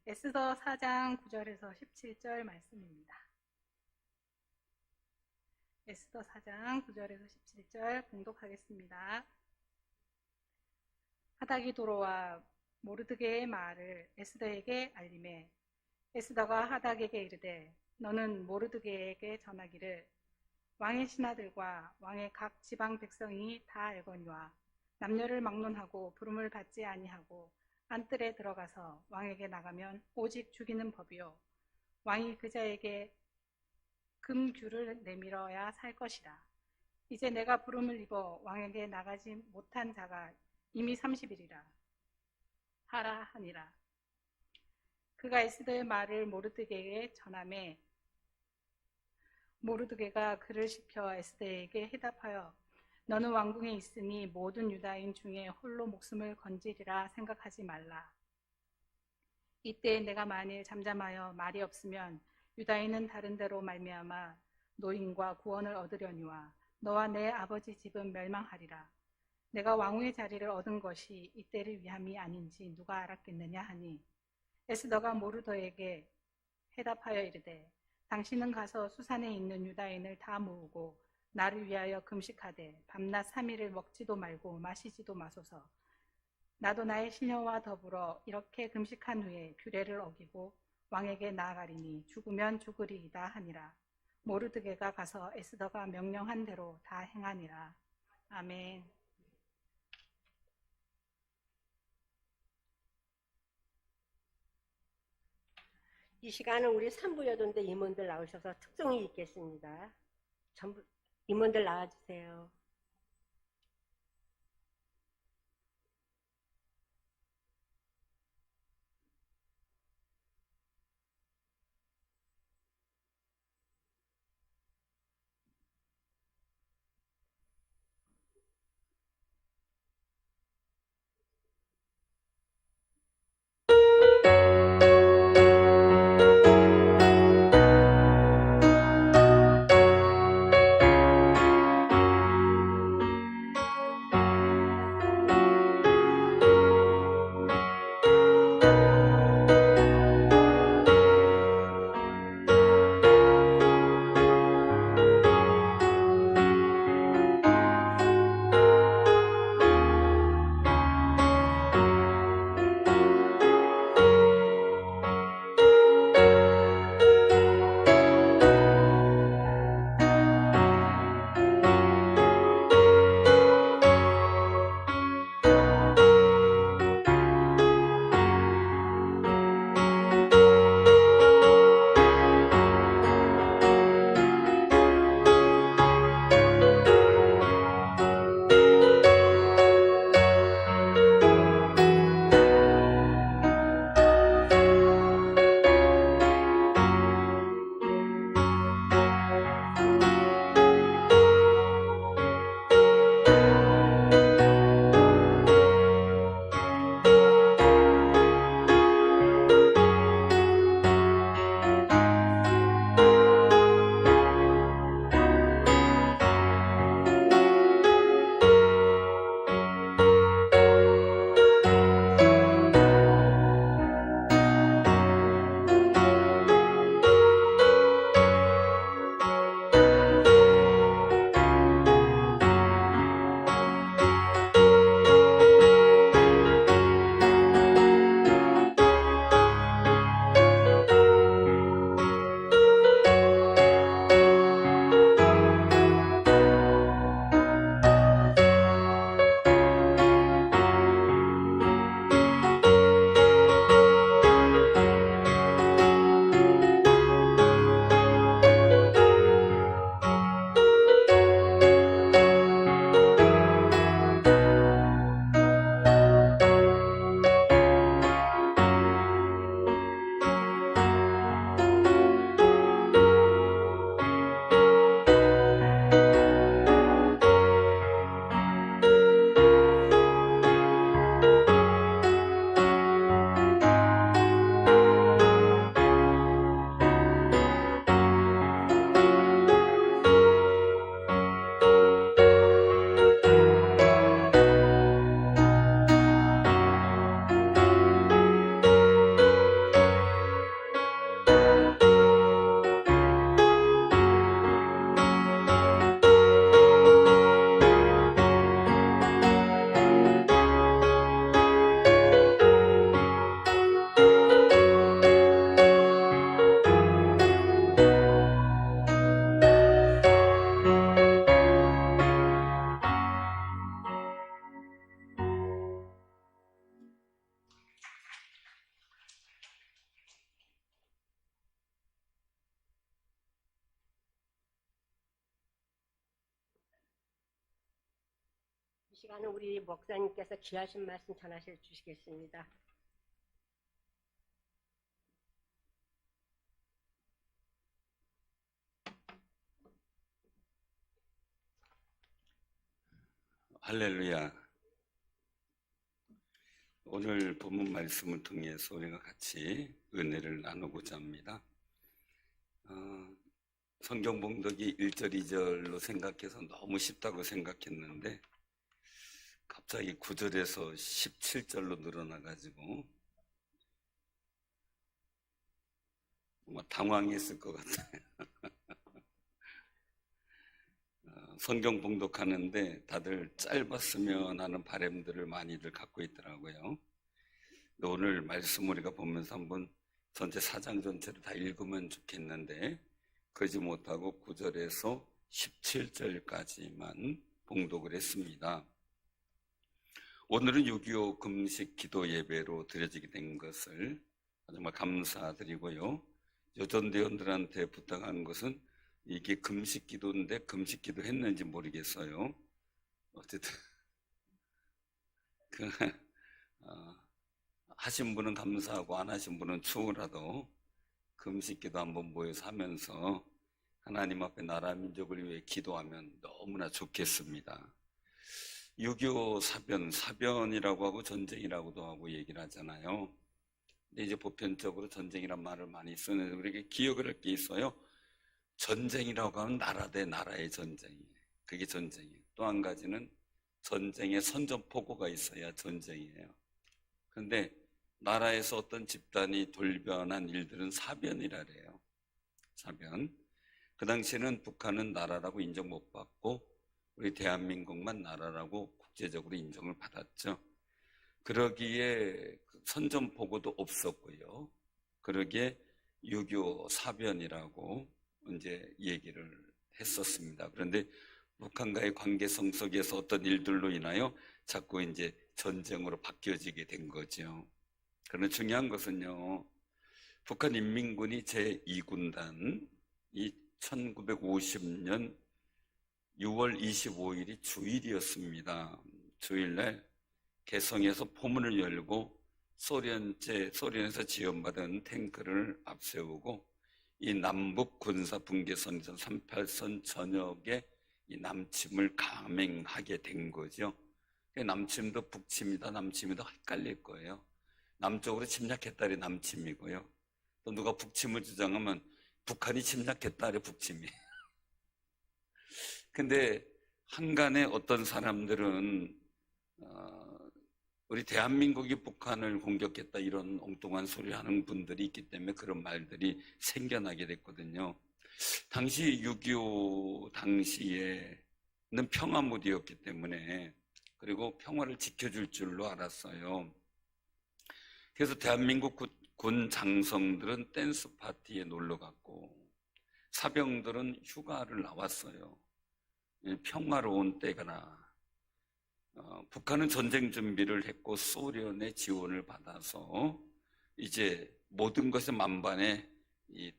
에스더 4장 9절에서 17절 말씀입니다. 에스더 4장 9절에서 17절 봉독하겠습니다. 하닥이 돌아와 모르드게의 말을 에스더에게 알림해 에스더가 하닥에게 이르되 너는 모르드게에게 전하기를 왕의 신하들과 왕의 각 지방 백성이 다 알거니와 남녀를 막론하고 부름을 받지 아니하고 안뜰에 들어가서 왕에게 나가면 오직 죽이는 법이요 왕이 그자에게 금규를 내밀어야 살 것이라. 이제 내가 부름을 입어 왕에게 나가지 못한 자가 이미 30일이라 하라 하니라. 그가 에스더의 말을 모르드게에게 전하매 모르드게가 그를 시켜 에스더에게 해답하여 너는 왕궁에 있으니 모든 유다인 중에 홀로 목숨을 건지리라 생각하지 말라. 이때 내가 만일 잠잠하여 말이 없으면 유다인은 다른 데로 말미암아 노임과 구원을 얻으려니와 너와 내 아버지 집은 멸망하리라. 내가 왕후의 자리를 얻은 것이 이때를 위함이 아닌지 누가 알았겠느냐 하니 에스더가 모르드게에게 해답하여 이르되 당신은 가서 수산에 있는 유다인을 다 모으고 나를 위하여 금식하되 밤낮 3일을 먹지도 말고 마시지도 마소서. 나도 나의 시녀와 더불어 이렇게 금식한 후에 규례를 어기고 왕에게 나아가리니 죽으면 죽으리이다 하니라. 모르드게가 가서 에스더가 명령한 대로 다 행하니라. 아멘. 이 시간은 우리 산부여돈대 임원들 나오셔서 특종이 있겠습니다. 전부 임원들 나와주세요. 시간에 우리 목사님께서 귀하신 말씀 전하셔 주시겠습니다. 할렐루야. 오늘 본문 말씀을 통해서 우리가 같이 은혜를 나누고자 합니다. 성경 봉독이 1절, 2절로 생각해서 너무 쉽다고 생각했는데 갑자기 9절에서 17절로 늘어나가지고 당황했을 것 같아요. 성경 봉독하는데 다들 짧았으면 하는 바람들을 많이들 갖고 있더라고요. 오늘 말씀 우리가 보면서 한번 전체 4장 전체를 다 읽으면 좋겠는데 그러지 못하고 9절에서 17절까지만 봉독을 했습니다. 오늘은 6.25 금식 기도 예배로 드려지게 된 것을 정말 감사드리고요. 여전대원들한테 부탁한 것은 이게 금식 기도인데 금식 기도 했는지 모르겠어요. 어쨌든 하신 분은 감사하고 안 하신 분은 추후라도 금식 기도 한번 모여서 하면서 하나님 앞에 나라 민족을 위해 기도하면 너무나 좋겠습니다. 6.25 사변이라고 하고 전쟁이라고도 하고 얘기를 하잖아요. 근데 이제 보편적으로 전쟁이란 말을 많이 쓰는데 우리에게 기억을 할 게 있어요. 전쟁이라고 하면 나라 대 나라의 전쟁이에요. 그게 전쟁이에요. 또 한 가지는 전쟁의 선전포고가 있어야 전쟁이에요. 그런데 나라에서 어떤 집단이 돌변한 일들은 사변이라 그래요. 사변. 그 당시에는 북한은 나라라고 인정 못 받고 우리 대한민국만 나라라고 국제적으로 인정을 받았죠. 그러기에 선전포고도 없었고요. 그러기에 6.25 사변이라고 이제 얘기를 했었습니다. 그런데 북한과의 관계성 속에서 어떤 일들로 인하여 자꾸 이제 전쟁으로 바뀌어지게 된 거죠. 그러나 중요한 것은요, 북한 인민군이 제2군단 이 1950년 6월 25일이 주일이었습니다. 주일날 개성에서 포문을 열고 소련에서 지원받은 탱크를 앞세우고 이 남북 군사 분계선에서 38선 전역에 이 남침을 감행하게 된 거죠. 남침도 북침이다 남침이다 헷갈릴 거예요. 남쪽으로 침략했다리 남침이고요. 또 누가 북침을 주장하면 북한이 침략했다리 북침이에요. 근데 한간에 어떤 사람들은 우리 대한민국이 북한을 공격했다 이런 엉뚱한 소리 하는 분들이 있기 때문에 그런 말들이 생겨나게 됐거든요. 당시 6.25 당시에는 평화무대였기 때문에 그리고 평화를 지켜줄 줄로 알았어요. 그래서 대한민국 군 장성들은 댄스 파티에 놀러 갔고 사병들은 휴가를 나왔어요. 평화로운 때가라. 북한은 전쟁 준비를 했고 소련의 지원을 받아서 이제 모든 것의 만반의 이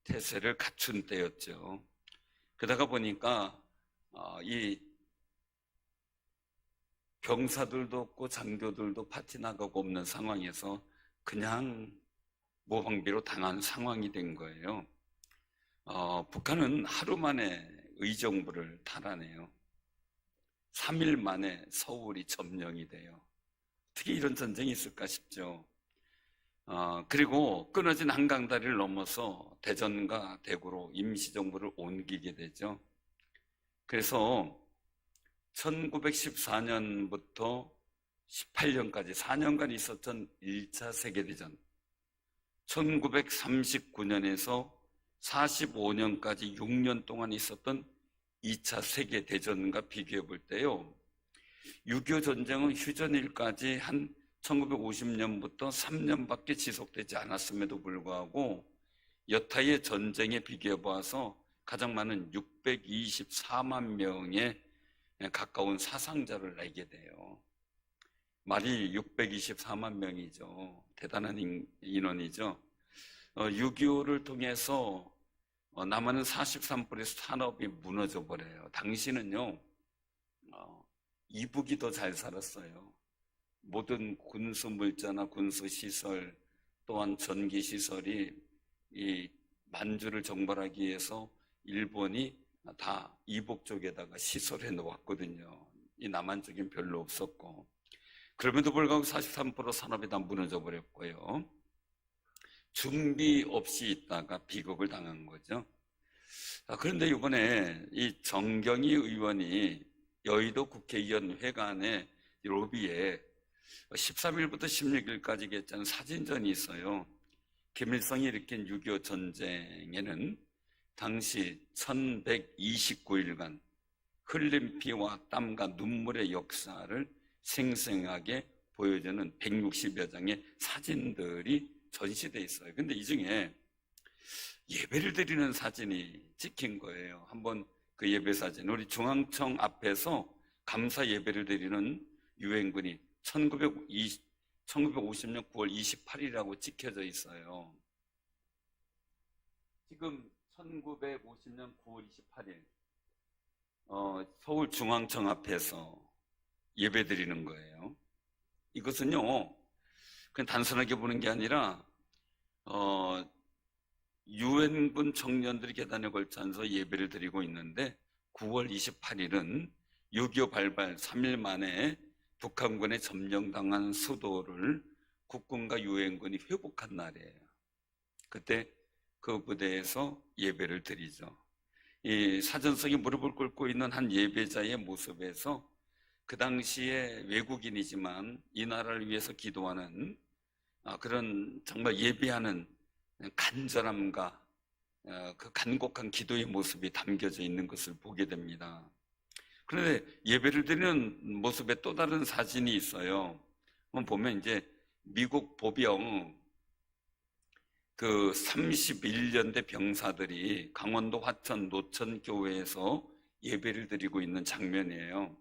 태세를 갖춘 때였죠. 그러다가 보니까 이 병사들도 없고 장교들도 파티 나가고 없는 상황에서 그냥 모방비로 당한 상황이 된 거예요. 북한은 하루 만에 의정부를 탈환해요. 3일 만에 서울이 점령이 돼요. 어떻게 이런 전쟁이 있을까 싶죠. 그리고 끊어진 한강다리를 넘어서 대전과 대구로 임시정부를 옮기게 되죠. 그래서 1914년부터 18년까지 4년간 있었던 1차 세계대전, 1939년에서 45년까지 6년 동안 있었던 2차 세계대전과 비교해 볼 때요, 6.25 전쟁은 휴전일까지 한 1950년부터 3년밖에 지속되지 않았음에도 불구하고 여타의 전쟁에 비교해 봐서 가장 많은 624만 명에 가까운 사상자를 내게 돼요. 말이 624만 명이죠. 대단한 인원이죠. 6.25를 통해서 남한은 43%의 산업이 무너져 버려요. 당시는요, 이북이 더 잘 살았어요. 모든 군수 물자나 군수 시설 또한 전기 시설이 이 만주를 정벌하기 위해서 일본이 다 이북 쪽에다가 시설해 놓았거든요. 이 남한 쪽엔 별로 없었고, 그럼에도 불구하고 43% 산업이 다 무너져 버렸고요. 준비 없이 있다가 비극을 당한 거죠. 그런데 이번에 이 정경희 의원이 여의도 국회의원 회관의 로비에 13일부터 16일까지 개최한 사진전이 있어요. 김일성이 일으킨 6.25 전쟁에는 당시 1129일간 흘린 피와 땀과 눈물의 역사를 생생하게 보여주는 160여 장의 사진들이 전시되어 있어요. 근데 이 중에 예배를 드리는 사진이 찍힌 거예요. 한번 그 예배 사진, 우리 중앙청 앞에서 감사 예배를 드리는 유엔군이 1950년 9월 28일이라고 찍혀져 있어요. 지금 1950년 9월 28일 서울 중앙청 앞에서 예배 드리는 거예요. 이것은요, 그냥 단순하게 보는 게 아니라 유엔군 청년들이 계단에 걸쳐 앉아서 예배를 드리고 있는데 9월 28일은 6.25 발발 3일 만에 북한군에 점령당한 수도를 국군과 유엔군이 회복한 날이에요. 그때 그 부대에서 예배를 드리죠. 이 사전 속에 무릎을 꿇고 있는 한 예배자의 모습에서 그 당시에 외국인이지만 이 나라를 위해서 기도하는 그런 정말 예배하는 간절함과 그 간곡한 기도의 모습이 담겨져 있는 것을 보게 됩니다. 그런데 예배를 드리는 모습에 또 다른 사진이 있어요. 한번 보면 이제 미국 보병 그 31년대 병사들이 강원도 화천 노천 교회에서 예배를 드리고 있는 장면이에요.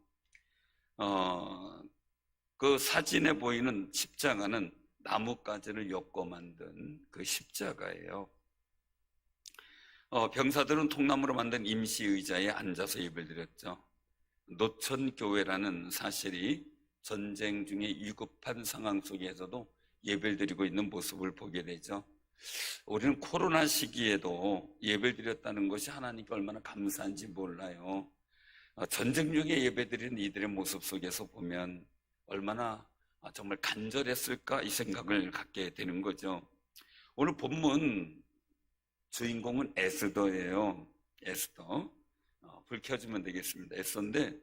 그 사진에 보이는 십자가는 나뭇가지를 엮어 만든 그 십자가예요. 병사들은 통나무로 만든 임시 의자에 앉아서 예배를 드렸죠. 노천교회라는 사실이 전쟁 중에 위급한 상황 속에서도 예배를 드리고 있는 모습을 보게 되죠. 우리는 코로나 시기에도 예배를 드렸다는 것이 하나님께 얼마나 감사한지 몰라요. 전쟁 중에 예배 드리는 이들의 모습 속에서 보면 얼마나 정말 간절했을까 이 생각을 갖게 되는 거죠. 오늘 본문 주인공은 에스더예요. 에스더. 불 켜주면 되겠습니다. 에스더인데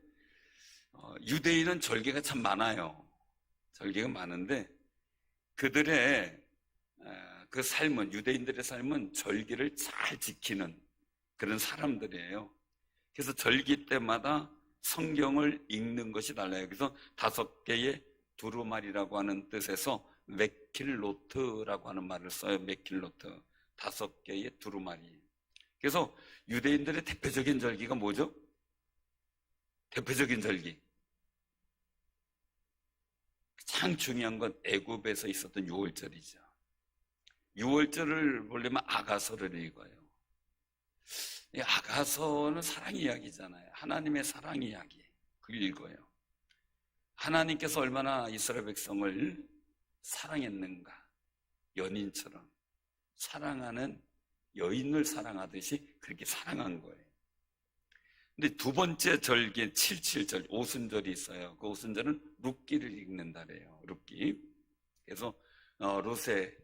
유대인은 절개가 참 많아요. 절개가 많은데 그들의 그 삶은, 유대인들의 삶은 절기를 잘 지키는 그런 사람들이에요. 그래서 절기 때마다 성경을 읽는 것이 달라요. 그래서 5개의 두루마리라고 하는 뜻에서 메킬로트라고 하는 말을 써요. 메킬로트. 5개의 두루마리. 그래서 유대인들의 대표적인 절기가 뭐죠? 대표적인 절기. 가장 중요한 건 애굽에서 있었던 유월절이죠. 유월절을 보려면 아가서를 읽어요. 이 아가서는 사랑 이야기잖아요. 하나님의 사랑 이야기. 그걸 읽어요. 하나님께서 얼마나 이스라엘 백성을 사랑했는가. 연인처럼 사랑하는 여인을 사랑하듯이 그렇게 사랑한 거예요. 근데 두 번째 절기 77절 오순절이 있어요. 그 오순절은 룻기를 읽는 달이에요. 룻기. 그래서 룻의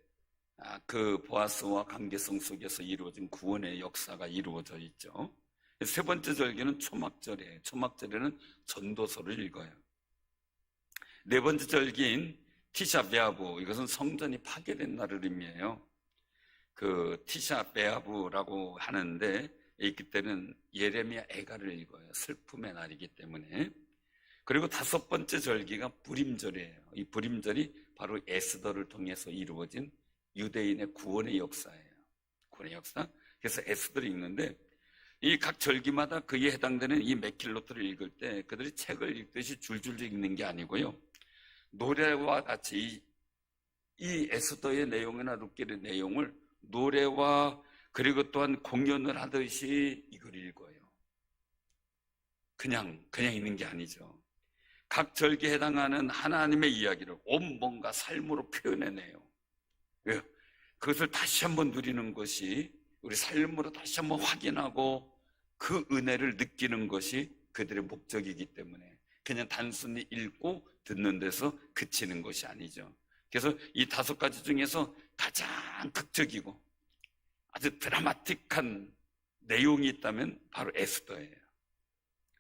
그 보아스와 관계성 속에서 이루어진 구원의 역사가 이루어져 있죠. 세 번째 절기는 초막절이에요. 초막절에는 전도서를 읽어요. 네 번째 절기인 티샤베아브, 이것은 성전이 파괴된 날을 의미해요. 그 티샤베아브라고 하는데 그때는 예레미야 애가를 읽어요. 슬픔의 날이기 때문에. 그리고 5번째 절기가 부림절이에요. 이 부림절이 바로 에스더를 통해서 이루어진 유대인의 구원의 역사예요. 구원의 역사. 그래서 에스더를 읽는데 이 각 절기마다 그에 해당되는 이 메킬로트를 읽을 때 그들이 책을 읽듯이 줄줄 읽는 게 아니고요. 노래와 같이 이 에스더의 내용이나 룻기의 내용을 노래와 그리고 또한 공연을 하듯이 이걸 읽어요. 그냥 읽는 게 아니죠. 각 절기에 해당하는 하나님의 이야기를 온몸과 삶으로 표현해내요. 왜요? 그것을 다시 한번 누리는 것이, 우리 삶으로 다시 한번 확인하고 그 은혜를 느끼는 것이 그들의 목적이기 때문에 그냥 단순히 읽고 듣는 데서 그치는 것이 아니죠. 그래서 이 5가지 중에서 가장 극적이고 아주 드라마틱한 내용이 있다면 바로 에스더예요.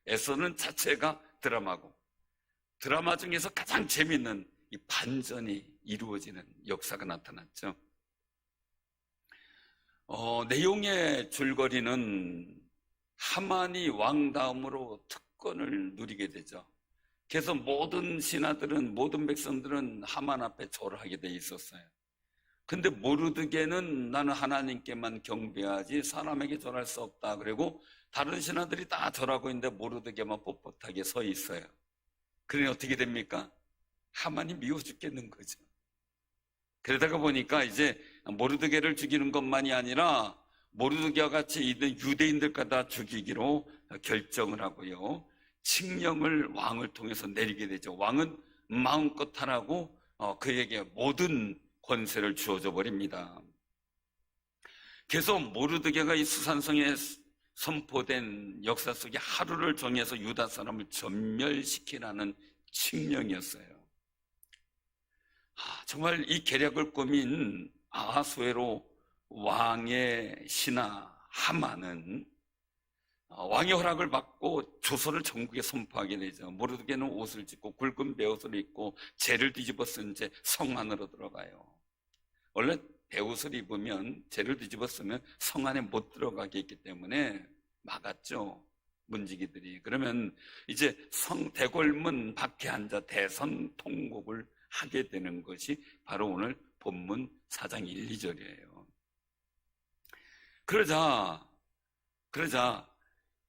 에스더는 자체가 드라마고, 드라마 중에서 가장 재미있는 이 반전이 이루어지는 역사가 나타났죠. 내용의 줄거리는 하만이 왕 다음으로 특권을 누리게 되죠. 그래서 모든 신하들은, 모든 백성들은 하만 앞에 절하게 돼 있었어요. 근데 모르드게는 나는 하나님께만 경배하지 사람에게 절할 수 없다. 그리고 다른 신하들이 다 절하고 있는데 모르드게만 뻣뻣하게 서 있어요. 그러니 어떻게 됩니까? 하만이 미워 죽겠는 거죠. 그러다가 보니까 이제 모르드게를 죽이는 것만이 아니라 모르드게와 같이 있는 유대인들까지 다 죽이기로 결정을 하고요. 칙령을 왕을 통해서 내리게 되죠. 왕은 마음껏 하라고 그에게 모든 권세를 주어져 버립니다. 그래서 모르드게가 이 수산성에 선포된 역사 속에 하루를 정해서 유다 사람을 전멸시키라는 칙령이었어요. 정말 이 계략을 꾸민 아하수에로 왕의 신하 하만은 왕의 허락을 받고 조선을 전국에 선포하게 되죠. 모르드게는 옷을 찢고 굵은 베옷을 입고 재를 뒤집어 쓴 채 성 안으로 들어가요. 원래 베옷을 입으면 재를 뒤집어 쓰면 성 안에 못 들어가게 했기 때문에 막았죠, 문지기들이. 그러면 이제 성 대궐문 밖에 앉아 대선통곡을 하게 되는 것이 바로 오늘 본문 4장 1, 2절이에요. 그러자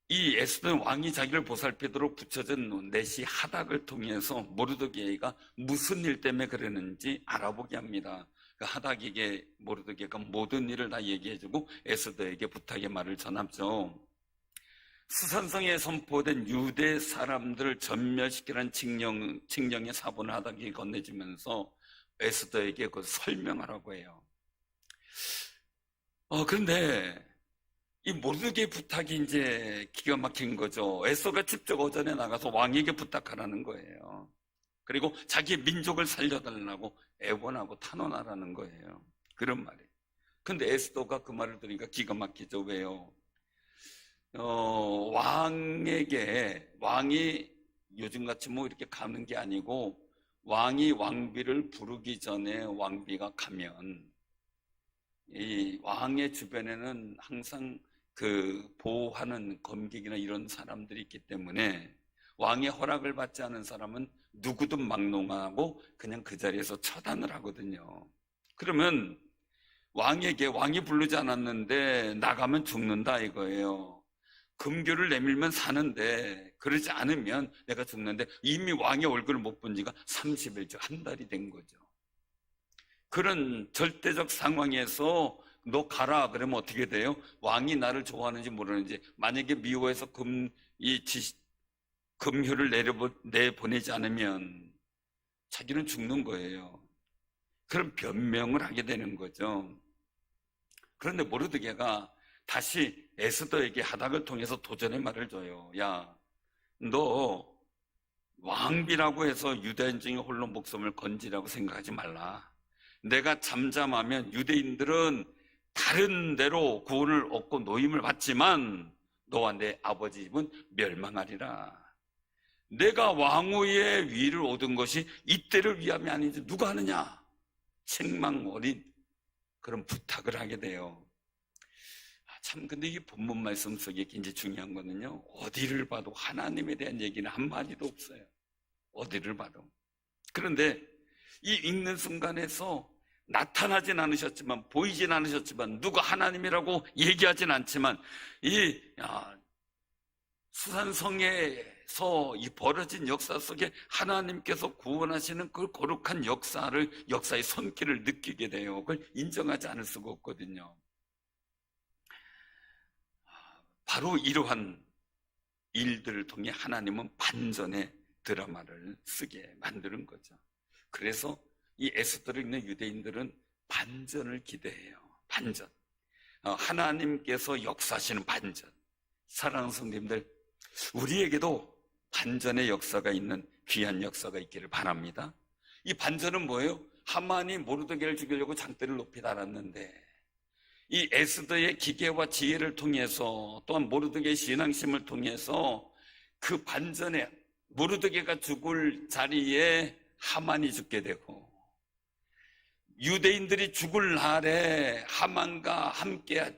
이 에스더는 왕이 자기를 보살피도록 붙여진 내시 하닥을 통해서 모르드게가 무슨 일 때문에 그러는지 알아보게 합니다. 그 하닥에게 모르드게가 모든 일을 다 얘기해주고 에스더에게 부탁의 말을 전하죠. 수산성에 선포된 유대 사람들을 전멸시키라는 칙령의 사본을 하닥에게 건네주면서 에스더에게 그걸 설명하라고 해요. 그런데 이 모르드게의 부탁이 이제 기가 막힌 거죠. 에스더가 직접 오전에 나가서 왕에게 부탁하라는 거예요. 그리고 자기의 민족을 살려달라고 애원하고 탄원하라는 거예요. 그런 말이에요. 근데 에스더가 그 말을 들으니까 기가 막히죠. 왜요? 왕이 요즘같이 뭐 이렇게 가는 게 아니고, 왕이 왕비를 부르기 전에 왕비가 가면 이 왕의 주변에는 항상 그 보호하는 검객이나 이런 사람들이 있기 때문에 왕의 허락을 받지 않은 사람은 누구든 막론하고 그냥 그 자리에서 처단을 하거든요. 그러면 왕이 부르지 않았는데 나가면 죽는다 이거예요. 금규를 내밀면 사는데 그러지 않으면 내가 죽는데, 이미 왕의 얼굴을 못 본 지가 30일, 한 달이 된 거죠. 그런 절대적 상황에서 너 가라 그러면 어떻게 돼요? 왕이 나를 좋아하는지 모르는지, 만약에 미워해서 금휴를 내보내지 않으면 자기는 죽는 거예요. 그런 변명을 하게 되는 거죠. 그런데 모르드게가 다시 에스더에게 하닥을 통해서 도전의 말을 줘요. 야, 너 왕비라고 해서 유대인 중에 홀로 목숨을 건지라고 생각하지 말라. 내가 잠잠하면 유대인들은 다른 데로 구원을 얻고 노임을 받지만 너와 내 아버지 집은 멸망하리라. 내가 왕후의 위를 얻은 것이 이때를 위함이 아니지 누가 하느냐? 책망 어린 그런 부탁을 하게 돼요. 참, 근데 이 본문 말씀 속에 굉장히 중요한 거는요, 어디를 봐도 하나님에 대한 얘기는 한마디도 없어요. 어디를 봐도. 그런데 이 읽는 순간에서 나타나진 않으셨지만, 보이진 않으셨지만, 누가 하나님이라고 얘기하진 않지만, 이 수산성에서 이 벌어진 역사 속에 하나님께서 구원하시는 그 거룩한 역사의 손길을 느끼게 돼요. 그걸 인정하지 않을 수가 없거든요. 바로 이러한 일들을 통해 하나님은 반전의 드라마를 쓰게 만드는 거죠. 그래서 이 에스더를 읽는 유대인들은 반전을 기대해요. 반전. 하나님께서 역사하시는 반전. 사랑하는 성도님들, 우리에게도 반전의 역사가 있는 귀한 역사가 있기를 바랍니다. 이 반전은 뭐예요? 하만이 모르드게를 죽이려고 장대를 높이 달았는데 이 에스더의 기계와 지혜를 통해서 또한 모르드게의 신앙심을 통해서 그 반전에 모르드게가 죽을 자리에 하만이 죽게 되고 유대인들이 죽을 날에 하만과 함께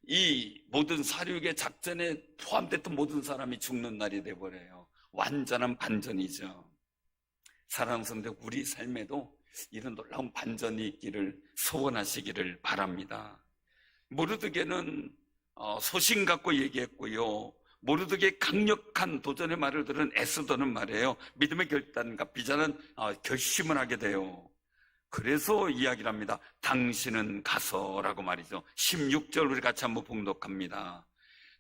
이 모든 사륙의 작전에 포함됐던 모든 사람이 죽는 날이 돼버려요. 완전한 반전이죠. 사랑하는 성도, 우리 삶에도 이런 놀라운 반전이 있기를 소원하시기를 바랍니다. 모르드게는 소신 갖고 얘기했고요. 모르드게의 강력한 도전의 말을 들은 에스더는 말이에요. 믿음의 결단과 비전은 결심을 하게 돼요. 그래서 이야기를 합니다. 당신은 가서라고 말이죠. 16절 우리 같이 한번 봉독합니다.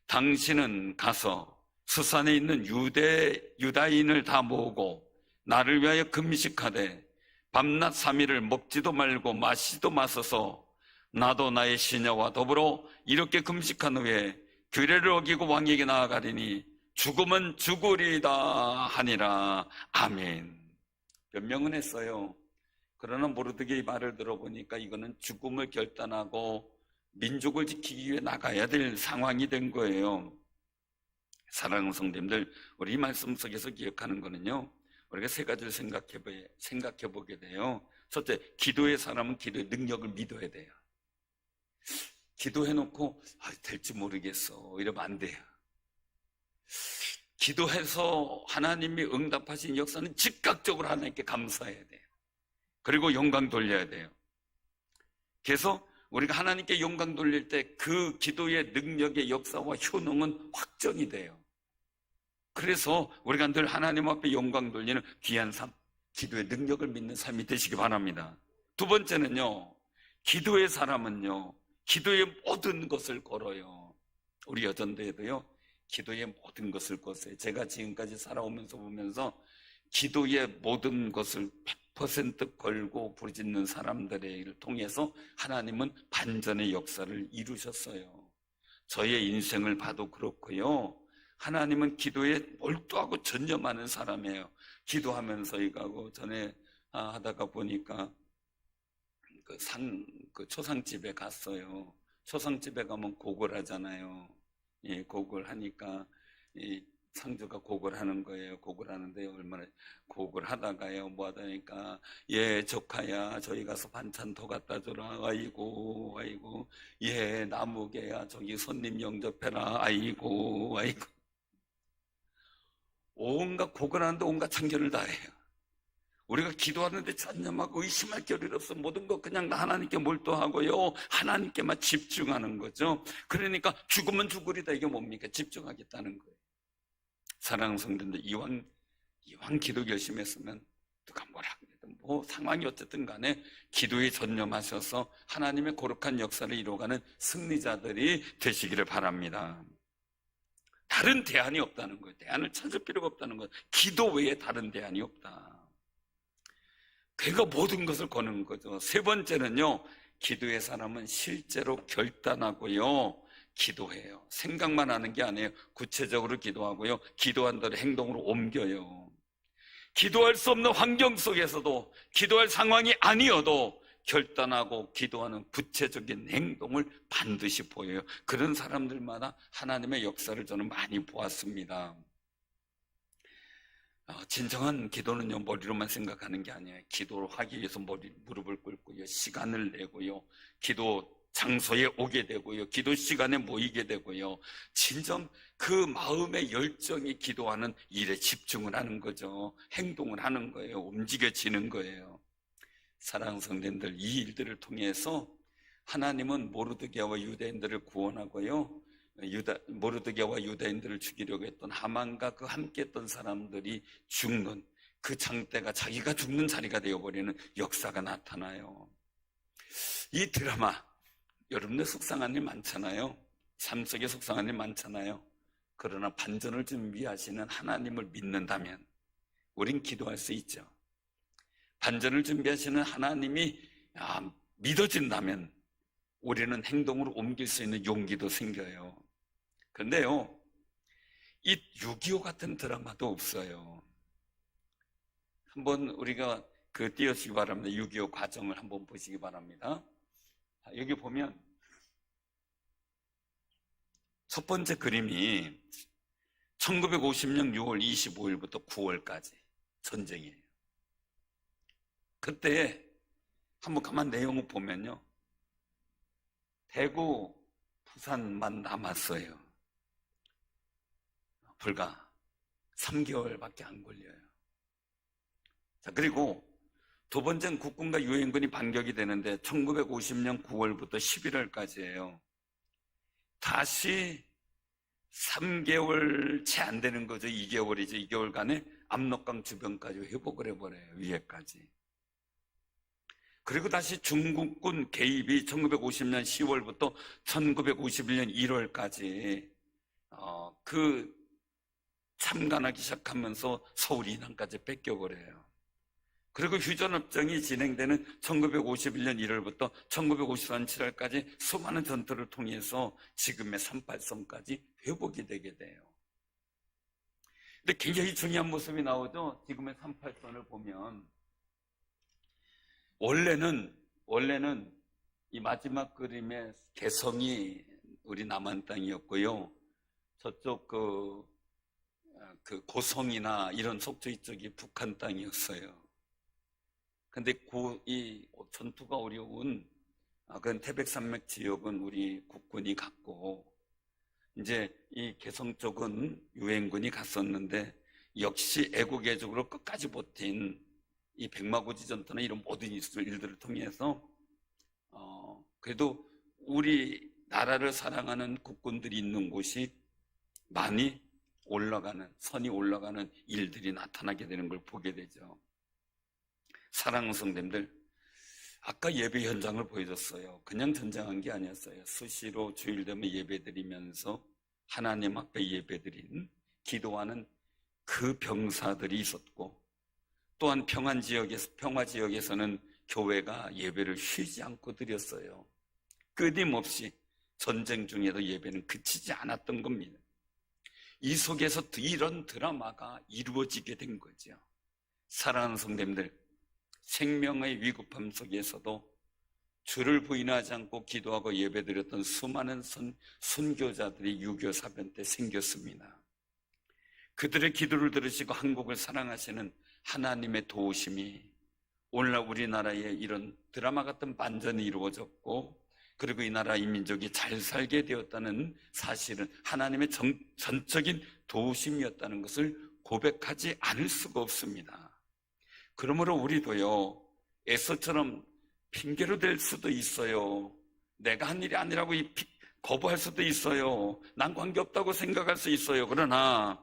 당신은 가서 수산에 있는 유다인을 다 모으고 나를 위하여 금식하되 밤낮 3일을 먹지도 말고 마시지도 마소서. 나도 나의 시녀와 더불어 이렇게 금식한 후에 규례를 어기고 왕에게 나아가리니 죽음은 죽으리다 하니라. 아멘. 변명은 했어요. 그러나 모르드게의 말을 들어보니까 이거는 죽음을 결단하고 민족을 지키기 위해 나가야 될 상황이 된 거예요. 사랑하는 성도님들, 우리 이 말씀 속에서 기억하는 거는요, 우리가 세 가지를 생각해 보게 돼요. 첫째, 기도의 사람은 기도의 능력을 믿어야 돼요. 기도해놓고 될지 모르겠어 이러면 안 돼요. 기도해서 하나님이 응답하신 역사는 즉각적으로 하나님께 감사해야 돼요. 그리고 영광 돌려야 돼요. 그래서 우리가 하나님께 영광 돌릴 때 그 기도의 능력의 역사와 효능은 확정이 돼요. 그래서 우리가 늘 하나님 앞에 영광 돌리는 귀한 삶, 기도의 능력을 믿는 삶이 되시기 바랍니다. 두 번째는요, 기도의 사람은요, 기도의 모든 것을 걸어요. 우리 여전도에도요, 기도의 모든 것을 걷어요. 제가 지금까지 살아오면서 보면서 기도의 모든 것을 100% 걸고 부르짖는 사람들을 통해서 하나님은 반전의 역사를 이루셨어요. 저의 인생을 봐도 그렇고요. 하나님은 기도에 몰두하고 전념하는 사람이에요. 기도하면서 이거하고 전에 하다가 보니까 그 초상집에 갔어요. 초상집에 가면 곡을 하잖아요. 예, 곡을 하니까 이 상주가 곡을 하는 거예요. 곡을 하는데 얼마나 곡을 하다가요. 뭐 하다니까 예 조카야 저희 가서 반찬 더 갖다 주라. 아이고 아이고 예 나무개야 저기 손님 영접해라. 아이고 아이고 온갖 곡을 하는데 온갖 참견을 다 해요. 우리가 기도하는데 전념하고 의심할 겨를 없어. 모든 것 그냥 하나님께 몰두하고요. 하나님께만 집중하는 거죠. 그러니까 죽으면 죽으리다 이게 뭡니까? 집중하겠다는 거예요. 사랑하는 성도님들, 이왕 기도 결심했으면 누가 뭐라 그래도 뭐 상황이 어쨌든 간에 기도에 전념하셔서 하나님의 거룩한 역사를 이루어가는 승리자들이 되시기를 바랍니다. 다른 대안이 없다는 거예요. 대안을 찾을 필요가 없다는 거예요. 기도 외에 다른 대안이 없다. 그러니까 모든 것을 거는 거죠. 세 번째는요, 기도의 사람은 실제로 결단하고요, 기도해요. 생각만 하는 게 아니에요. 구체적으로 기도하고요, 기도한 대로 행동으로 옮겨요. 기도할 수 없는 환경 속에서도, 기도할 상황이 아니어도 결단하고 기도하는 구체적인 행동을 반드시 보여요. 그런 사람들마다 하나님의 역사를 저는 많이 보았습니다. 진정한 기도는요, 머리로만 생각하는 게 아니에요. 기도를 하기 위해서 무릎을 꿇고요, 시간을 내고요, 기도 장소에 오게 되고요, 기도 시간에 모이게 되고요, 진정 그 마음의 열정이 기도하는 일에 집중을 하는 거죠. 행동을 하는 거예요. 움직여지는 거예요. 사랑하는 성도님들, 이 일들을 통해서 하나님은 모르드게와 유대인들을 구원하고요, 모르드게와 유대인들을 죽이려고 했던 하만과 그 함께 했던 사람들이 죽는 그 장대가 자기가 죽는 자리가 되어버리는 역사가 나타나요. 이 드라마, 여러분들 속상한 일 많잖아요. 삶 속에 속상한 일 많잖아요. 그러나 반전을 준비하시는 하나님을 믿는다면, 우린 기도할 수 있죠. 반전을 준비하시는 하나님이 믿어진다면 우리는 행동으로 옮길 수 있는 용기도 생겨요. 그런데요, 이 6.25 같은 드라마도 없어요. 한번 우리가 띄우시기 바랍니다. 6.25 과정을 한번 보시기 바랍니다. 여기 보면 첫 번째 그림이 1950년 6월 25일부터 9월까지 전쟁이에요. 그때 한번 가만 내용을 보면요, 대구, 부산만 남았어요. 불과 3개월밖에 안 걸려요. 자, 그리고 두 번째는 국군과 유엔군이 반격이 되는데 1950년 9월부터 11월까지예요. 다시 3개월 채 안 되는 거죠. 2개월이죠. 2개월간에 압록강 주변까지 회복을 해버려요. 위에까지. 그리고 다시 중국군 개입이 1950년 10월부터 1951년 1월까지 참관하기 시작하면서 서울 이남까지 뺏겨버려요. 그리고 휴전협정이 진행되는 1951년 1월부터 1954년 7월까지 수많은 전투를 통해서 지금의 38선까지 회복이 되게 돼요. 근데 굉장히 중요한 모습이 나오죠. 지금의 38선을 보면 원래는 이 마지막 그림의 개성이 우리 남한 땅이었고요. 저쪽 그 고성이나 이런 속초 이쪽이 북한 땅이었어요. 근데 이 전투가 어려운 그런 태백산맥 지역은 우리 국군이 갔고, 이제 이 개성 쪽은 유엔군이 갔었는데, 역시 애국애적으로 끝까지 버틴 이 백마고지 전투나 이런 모든 일들을 통해서 그래도 우리 나라를 사랑하는 국군들이 있는 곳이 많이 선이 올라가는 일들이 나타나게 되는 걸 보게 되죠. 사랑하는 성도님들, 아까 예배 현장을 보여줬어요. 그냥 전쟁한 게 아니었어요. 수시로 주일 되면 예배드리면서 하나님 앞에 예배드린, 기도하는 그 병사들이 있었고, 또한 평화 지역에서는 교회가 예배를 쉬지 않고 드렸어요. 끊임없이 전쟁 중에도 예배는 그치지 않았던 겁니다. 이 속에서 이런 드라마가 이루어지게 된 거죠. 사랑하는 성도님들, 생명의 위급함 속에서도 주를 부인하지 않고 기도하고 예배드렸던 수많은 순교자들이 6.25 사변 때 생겼습니다. 그들의 기도를 들으시고 한국을 사랑하시는 하나님의 도우심이 오늘날 우리나라에 이런 드라마 같은 반전이 이루어졌고, 그리고 이 나라 이 민족이 잘 살게 되었다는 사실은 하나님의 전적인 도우심이었다는 것을 고백하지 않을 수가 없습니다. 그러므로 우리도요, 에서처럼 핑계로 될 수도 있어요. 내가 한 일이 아니라고 거부할 수도 있어요. 난 관계없다고 생각할 수 있어요. 그러나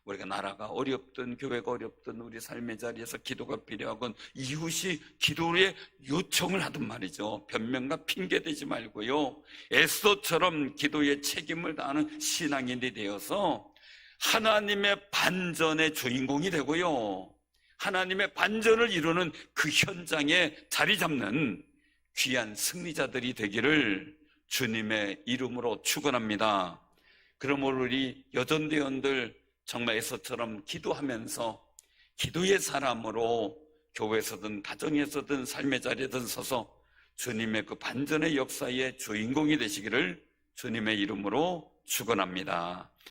우리가 나라가 어렵든 교회가 어렵든 우리 삶의 자리에서 기도가 필요하건 이웃이 기도의 요청을 하든 말이죠. 변명과 핑계대지 말고요, 에스더처럼 기도의 책임을 다하는 신앙인이 되어서 하나님의 반전의 주인공이 되고요, 하나님의 반전을 이루는 그 현장에 자리 잡는 귀한 승리자들이 되기를 주님의 이름으로 축원합니다. 그러므로 우리 여전대원들 정말 에서처럼 기도하면서 기도의 사람으로 교회에서든 가정에서든 삶의 자리에든 서서 주님의 그 반전의 역사의 주인공이 되시기를 주님의 이름으로 축원합니다.